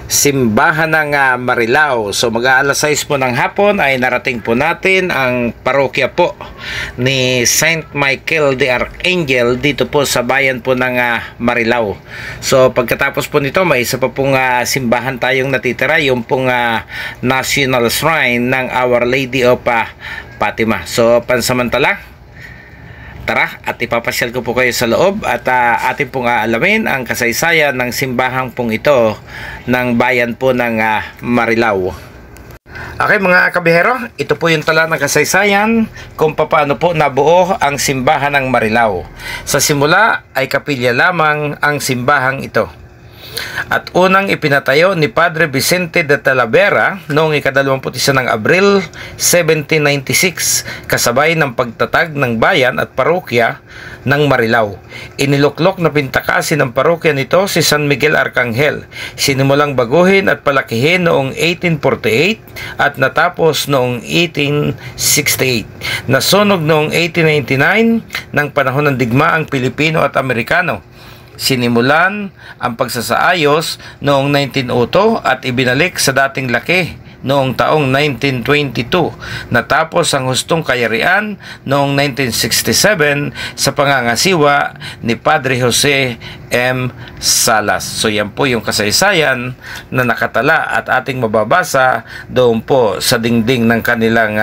Simbahan ng Marilao. So mag-aalas 6 po ng hapon ay narating po natin ang parokya po ni Saint Michael the Archangel dito po sa bayan po ng Marilao. So pagkatapos po nito may isa pa pong simbahan tayong natitira, yung pong National Shrine ng Our Lady of Fatima. So pansamantala, tara at ipapasyal ko po kayo sa loob at atin pong aalamin ang kasaysayan ng simbahang pong ito ng bayan po ng Marilao. Okay mga kabihero, ito po yung tala ng kasaysayan kung paano po nabuo ang simbahan ng Marilao. Sa simula ay kapilya lamang ang simbahang ito. At unang ipinatayo ni Padre Vicente de Talavera noong ika-21 ng Abril 1796 kasabay ng pagtatag ng bayan at parokya ng Marilao. Iniluklok na pintakasin ng parokya nito si San Miguel Arcangel. Sinimulang baguhin at palakihin noong 1848 at natapos noong 1868. Nasunog noong 1899 ng panahon ng digmaang Pilipino at Amerikano. Sinimulan ang pagsasaayos noong 1902 at ibinalik sa dating laki noong taong 1922. Natapos ang hustong kayarian noong 1967 sa pangangasiwa ni Padre Jose M. Salas. So yan po yung kasaysayan na nakatala at ating mababasa doon po sa dingding ng kanilang